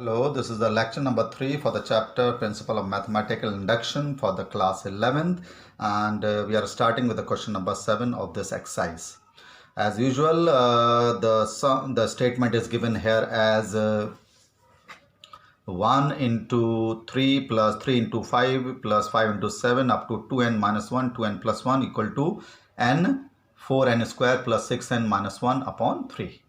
Hello, this is the lecture number 3 for the chapter Principle of Mathematical Induction for the class 11th, and we are starting with the question number 7 of this exercise. As usual, the statement is given here as 1 into 3 plus 3 into 5 plus 5 into 7 up to 2n minus 1, 2n plus 1 equal to n, 4n square plus 6n minus 1 upon 3.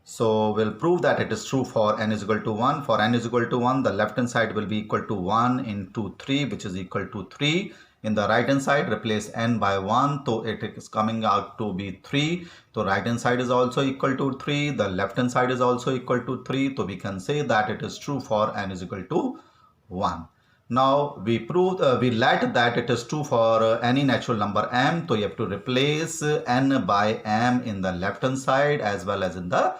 So we'll prove that it is true for n is equal to 1. For n is equal to 1, the left hand side will be equal to 1 into 3, which is equal to 3. In the right hand side, replace n by 1, so it is coming out to be 3. So right hand side is also equal to 3. The left hand side is also equal to 3. So we can say that it is true for n is equal to 1. Now we let that it is true for any natural number m. So you have to replace n by m in the left hand side as well as in the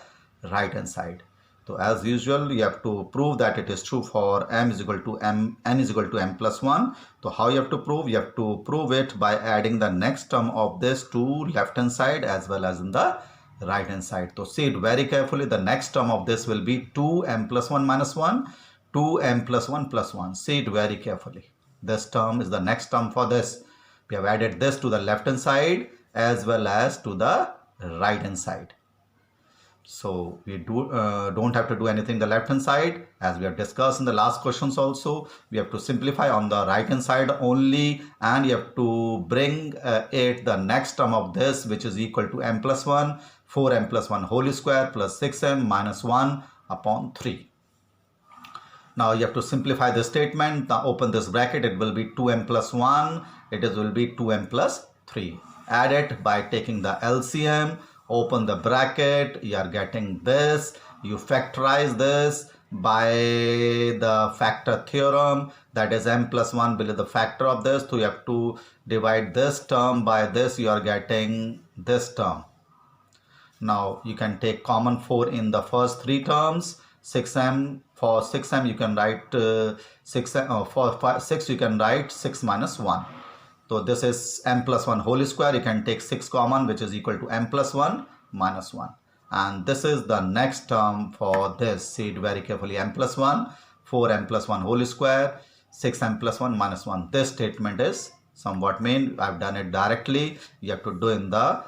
right hand side. So as usual, you have to prove that it is true for m is equal to n is equal to m plus 1. So how you have to prove? You have to prove it by adding the next term of this to left hand side as well as in the right hand side. So see it very carefully. The next term of this will be 2m plus 1 minus 1, 2m plus 1 plus 1. See it very carefully. This term is the next term for this. We have added this to the left hand side as well as to the right hand side. So we don't have to do anything the left hand side, as we have discussed in the last questions also. We have to simplify on the right hand side only, and you have to bring it the next term of this, which is equal to m plus 1, 4m plus 1 whole square plus 6m minus 1 upon 3. Now you have to simplify the statement. Now open this bracket, it will be 2m plus 1, will be 2m plus 3. Add it by taking the LCM. Open the bracket, you are getting this. You factorize this by the factor theorem, that is m plus 1 will be the factor of this. So you have to divide this term by this, you are getting this term. Now you can take common 4 in the first 3 terms. 6m, for 6m you can write 6 you can write 6 minus 1. So this is m plus 1 whole square. You can take 6 common, which is equal to m plus 1 minus 1. And this is the next term for this. See it very carefully. M plus 1, 4m plus 1 whole square, 6m plus 1 minus 1. This statement is somewhat main. I've done it directly. You have to do in the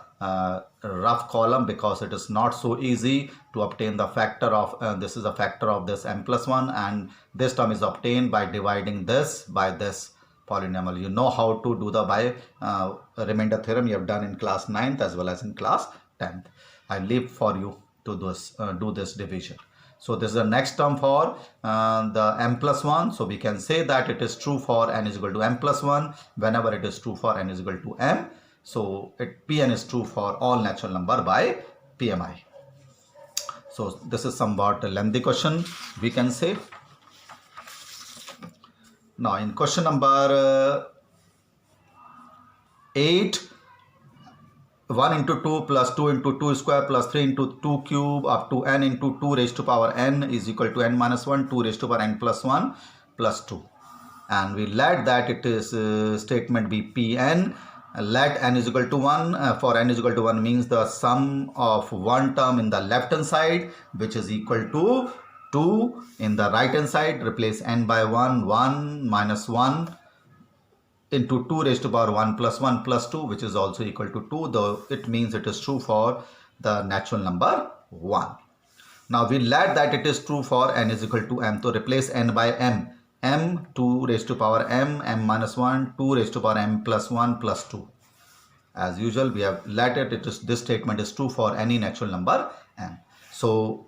rough column because it is not so easy to obtain the factor of this is a factor of this m plus 1, and this term is obtained by dividing this by this polynomial. You know how to do the by remainder theorem. You have done in class 9th as well as in class 10th. I leave for you to do this division. So this is the next term for the m plus 1. So we can say that it is true for n is equal to m plus 1 whenever it is true for n is equal to m. So Pn is true for all natural number by PMI. So this is somewhat a lengthy question, we can say. Now in question number 8, 1 into 2 plus 2 into 2 square plus 3 into 2 cube up to n into 2 raised to power n is equal to n minus 1, 2 raised to power n plus 1 plus 2. And we let that it is statement be Pn. Let n is equal to 1. For n is equal to 1 means the sum of one term in the left hand side, which is equal to 2 in the right hand side. Replace n by 1, 1 minus 1 into 2 raised to power 1 plus 1 plus 2, which is also equal to 2, though it means it is true for the natural number 1. Now we let that it is true for n is equal to m. So replace n by m. m 2 raised to power m, m minus 1, 2 raised to power m plus 1 plus 2. As usual, we have let this statement is true for any natural number m. So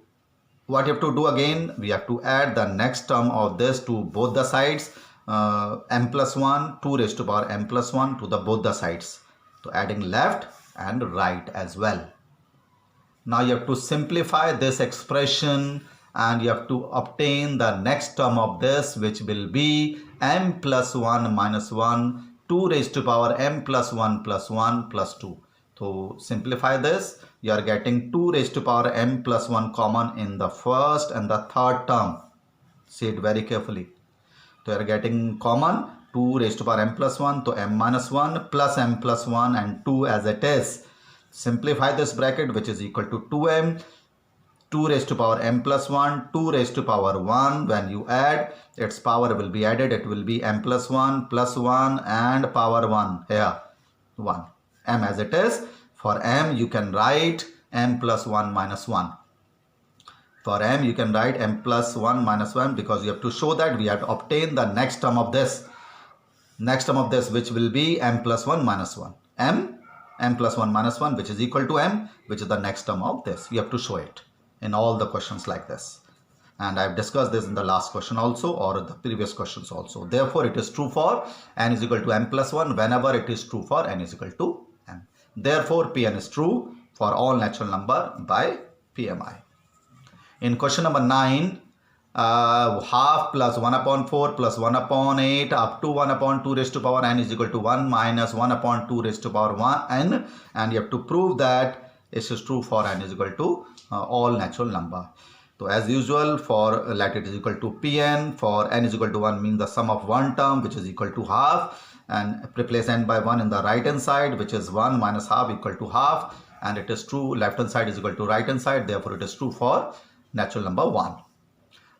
what you have to do again, we have to add the next term of this to both the sides. M plus 1, 2 raised to power m plus 1 to the both the sides. So adding left and right as well. Now you have to simplify this expression and you have to obtain the next term of this, which will be m plus 1 minus 1, 2 raised to power m plus 1 plus 1 plus 2. So simplify this. You are getting 2 raised to power m plus 1 common in the first and the third term. See it very carefully. So you are getting common 2 raised to power m plus 1. So m minus 1 plus m plus 1 and 2 as it is. Simplify this bracket, which is equal to 2m. 2 raised to power m plus 1, 2 raised to power 1. When you add, its power will be added. It will be m plus 1 and power 1 here 1 m as it is. For m you can write m plus 1 minus 1. For m you can write m plus 1 minus 1 because you have to show that we have to obtain the next term of this. Next term of this, which will be m plus 1 minus 1. m plus 1 minus 1, which is equal to m, which is the next term of this. You have to show it in all the questions like this. And I've discussed this in the last question also, or the previous questions also. Therefore, it is true for n is equal to m plus 1 whenever it is true for n is equal to m. Therefore, Pn is true for all natural number by PMI. In question number 9, half plus 1 upon 4 plus 1 upon 8 up to 1 upon 2 raised to power n is equal to 1 minus 1 upon 2 raised to power 1 n, and you have to prove that this is true for n is equal to all natural number. So as usual, for let it is equal to Pn, for n is equal to 1 means the sum of one term which is equal to half, and replace n by 1 in the right hand side, which is 1 minus half equal to half, and it is true left hand side is equal to right hand side. Therefore it is true for natural number 1.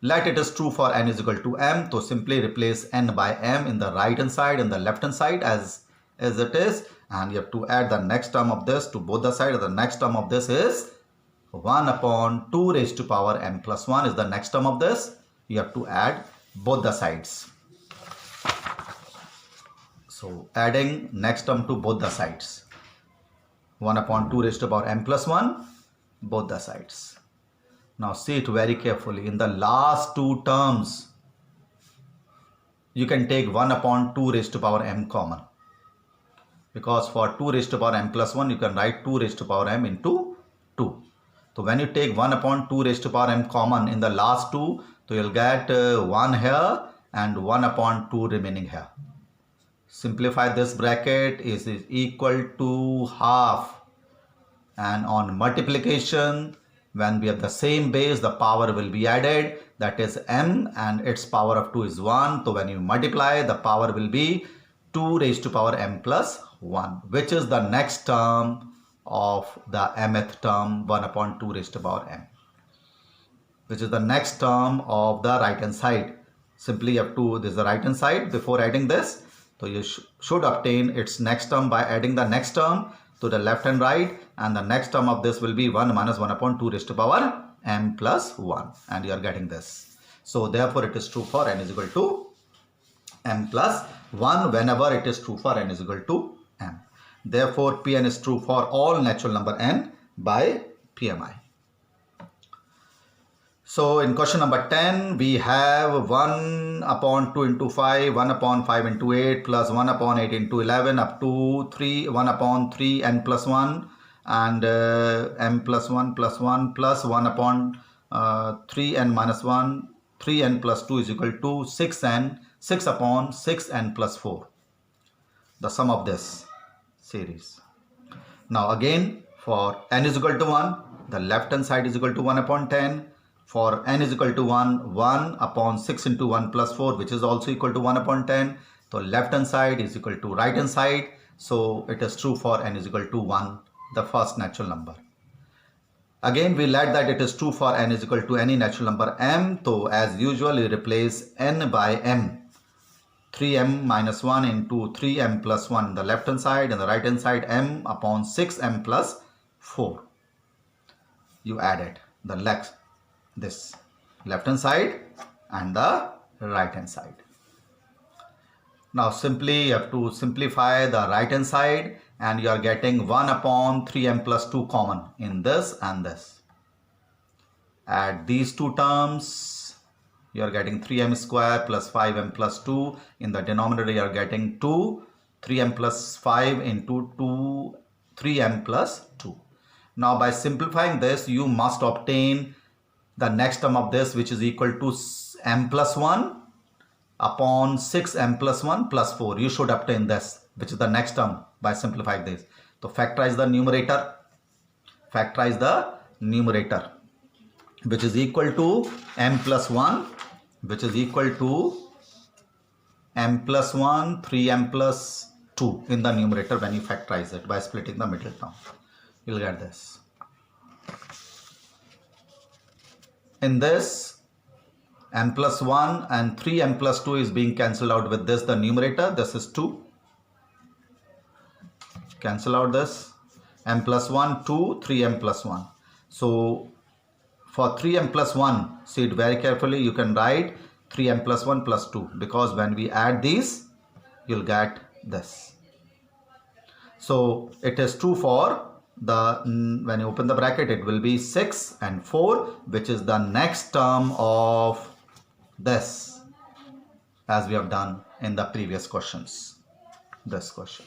Let it is true for n is equal to m. So simply replace n by m in the right hand side and the left hand side as it is, and you have to add the next term of this to both the sides. The next term of this is 1 upon 2 raised to power m plus 1 is the next term of this. You have to add both the sides. So adding next term to both the sides. 1 upon 2 raised to power m plus 1, both the sides. Now see it very carefully. In the last two terms, you can take 1 upon 2 raised to power m common. Because for 2 raised to power m plus 1, you can write 2 raised to power m into 2. So when you take 1 upon 2 raised to power m common in the last two, so you'll get 1 here and 1 upon 2 remaining here. Simplify this bracket is equal to half. And on multiplication, when we have the same base, the power will be added, that is m, and its power of 2 is 1. So when you multiply, the power will be 2 raised to power m plus 1, which is the next term of the mth term, 1 upon 2 raised to power m, which is the next term of the right hand side. Simply you have to, this is the right hand side before adding this. So you should obtain its next term by adding the next term to the left and right, and the next term of this will be 1 minus 1 upon 2 raised to power m plus 1, and you are getting this. So therefore it is true for n is equal to m plus 1 whenever it is true for n is equal to m. Therefore Pn is true for all natural number n by PMI. So in question number 10, we have 1 upon 2 into 5, 1 upon 5 into 8, plus 1 upon 8 into 11, up to 1 upon 3 n plus 1, and m plus 1 plus 1, plus 1 upon 3n minus 1, 3n plus 2 is equal to 6n, 6 upon 6n plus 4. The sum of this series. Now again, for n is equal to 1, the left hand side is equal to 1 upon 10. For n is equal to 1, 1 upon 6 into 1 plus 4, which is also equal to 1 upon 10. So left hand side is equal to right hand side. So it is true for n is equal to 1, the first natural number. Again, we learned that it is true for n is equal to any natural number m. So as usual, you replace n by m. 3m minus 1 into 3m plus 1 in the left hand side, and the right hand side m upon 6m plus 4. You added the this left hand side and the right hand side. Now simply you have to simplify the right hand side, and you are getting 1 upon 3m plus 2 common in this and this. Add these two terms, you are getting 3m square plus 5m plus 2. In the denominator you are getting 2, 3m plus 5 into 2, 3m plus 2. Now by simplifying this, you must obtain the next term of this, which is equal to m plus 1 upon 6m plus 1 plus 4. You should obtain this, which is the next term, by simplifying this. So factorize the numerator. Factorize the numerator, which is equal to m plus 1, which is equal to m plus 1, 3m plus 2 in the numerator when you factorize it by splitting the middle term. You'll get this. In this, m plus 1 and 3m plus 2 is being cancelled out with this, the numerator. This is 2. Cancel out this. M plus 1, 2, 3m plus 1. So for 3m plus 1, see it very carefully, you can write 3m plus 1 plus 2, because when we add these, you'll get this. So it is true for the, when you open the bracket, it will be 6 and 4, which is the next term of this, as we have done in the previous questions. This question.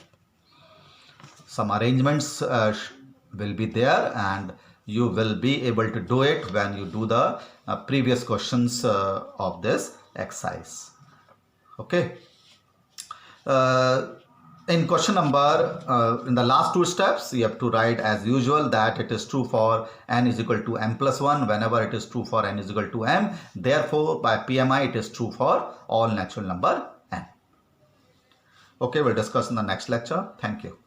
Some arrangements will be there, and you will be able to do it when you do the previous questions of this exercise. Okay. In question number, in the last two steps, you have to write as usual that it is true for n is equal to m plus 1 whenever it is true for n is equal to m. Therefore, by PMI, it is true for all natural number n. Okay, we'll discuss in the next lecture. Thank you.